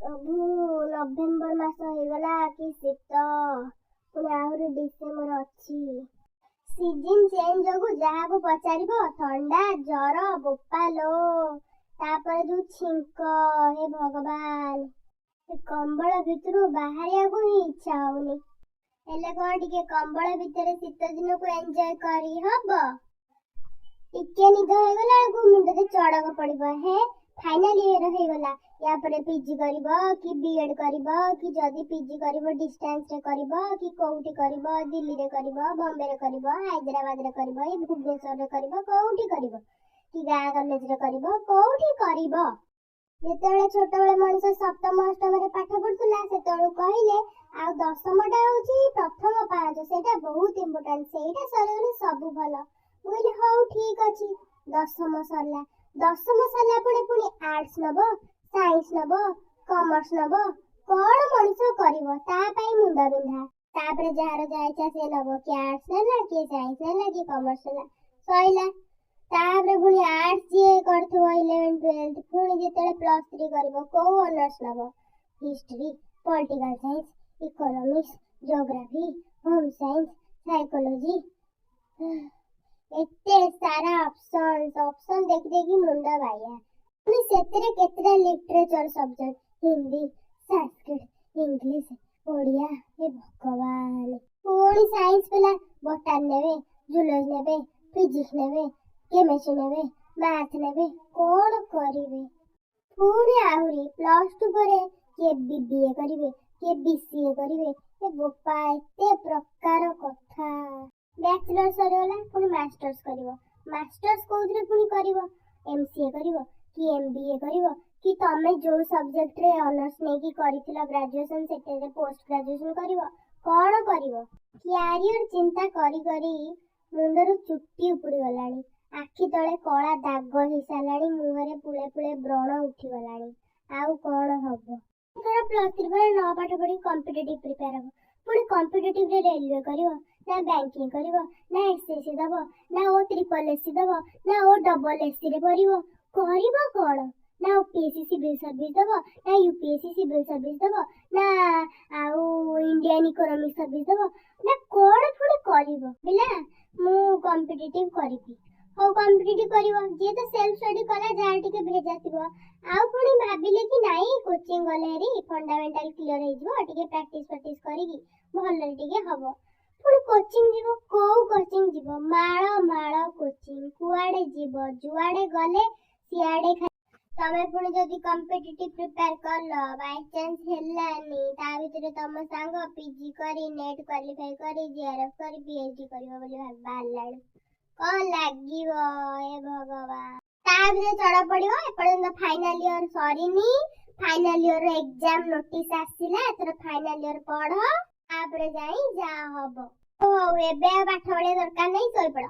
प्रभु नवेम्बर मास होगला कि शीत पुणी आहरी डिसेम्बर अच्छी सीजन चेंज हो जहाँ को पचार ठंडा जर बोपालो तापर जो छिंक हे भगवान कंबल भितर बाहर को ही इच्छा होनी हेले कौन टिके कंबल भितर शीत दिन को एंजॉय करी हब टिके निद होगला मुंड से चढ़क पड़ो हे फाइनल इयर होगला या पर पीजी करिबो कि बीएड करिबो कि जदी पीजी करिबो डिस्टेंस रे करिबो कि कोउठी करिबो दिल्ली रे करिबो बॉम्बे रे करिबो हैदराबाद रे करिबो भुवनेश्वर रे करिबो कोउठी करिबो कि गाँ कॉलेज रे करिबो कोउठी करिबो जेतेबेले छोटबेले मनुष्य सप्तम अष्टम रे पाठ पढुतला सेतेबेले कहिले आ दशमटा होची प्रथम पांच सेटा बहुत इंपोर्टेंट सेटा सरगले सब भलो बोली हौ ठीक अछि दशम सरला पुणी आर्ट्स नबो साइंस नबो कॉमर्स नबो कोन मनुष्य करिवो ता पई मुंड बिंधा तापरे जहार जायचा से नबो कि आर्ट्स नेला कि साइंस नेला कि कॉमर्स नेला सइला तापरे पुणी आर्ट्स जे करथो 11 12 पुणी जेतेले प्लस 3 करिवो को ऑनर्स नबो history political science economics geography home science psychology एते सारा ऑप्शन देख देखी मुंड बाया पुणी सेतरे केतरा literature subject Hindi Sanskrit English Odia हे भगवान पुणी साइंस पिला बोटानी नेबे जूलॉजी नेबे फिजिक्स नेबे केमिस्ट्री नेबे मैथ नेबे कोन करिवे पुणी आहुरी प्लस 2 परे के बीबीए करिवे के बीसीए करिवे ए गोपा एते प्रकार कथा बैचलर सरगला पुणी मास्टर्स करिवो मास्टर्स कोउथरे पुणी करिवो एमसीए करिवो कि एमबीए करिवो कि तमे जो सब्जेक्ट रे ऑनर्स नै कि करिथिला ग्रेजुएशन सेटे पोस्ट ग्रेजुएशन करिवो कोन करिवो कैरियर चिंता करी करी मुंडर चुट्टी उपड़ी गलानी आखि तळे कळा दाग ही सालानी मुहरे पुळे पुळे व्रण उठी गलानी आउ कोन हबो तोरा प्लस 3 पर न पाठ पढी कॉम्पिटिटिव प्रिपेयर हो पुणी कॉम्पिटिटिव रे रेलवे करिवो ना बैंकिंग करिवो ना एसएससी दबो ना ओ ट्रिपल एससी दबो ना ओ डबल एससी रे करिवो कोन ना ओपीएससी सिविल सर्विस दबो ना यूपीएससी सिविल सर्विस दबो ना आउ इंडियन इकोनॉमिक सर्विस दबो ना कोन पुणी करिवो बिला मु कॉम्पिटिटिव करिबी हो कॉम्पिटिटिव करिवो जे तो सेल्फ स्टडी कला जा टिके भेजा थिबो आउ पुणी भाबिले कि नाही कोचिंग गले रे फंडामेंटल क्लियर हे जबो टिके प्रैक्टिस करिगी भल्ले टिके हबो पुणी कोचिंग जीवो को कोचिंग जीवो माळ कोचिंग कुआडे जीवो जुआडे गले सियाडे तमे पुणी जदी कॉम्पिटिटिव प्रिपेयर करलो बाय चांस हेलानी ता भितरे तम सांग पीजी करी नेट क्वालिफाई करी जीआरएफ करी पीएचडी करिवो बोली बालाड कोन लागिवो ए भगवान ता भितरे चढ़ा पड़िवो एपर्यंत फाइनल ईयर सरीनी फाइनल ईयर एग्जाम नोटिस आसीला एतर फाइनल ईयर पढ आपरे जाई जा हबो ओ एबे पाठ पढे दरकार नै सोई पड़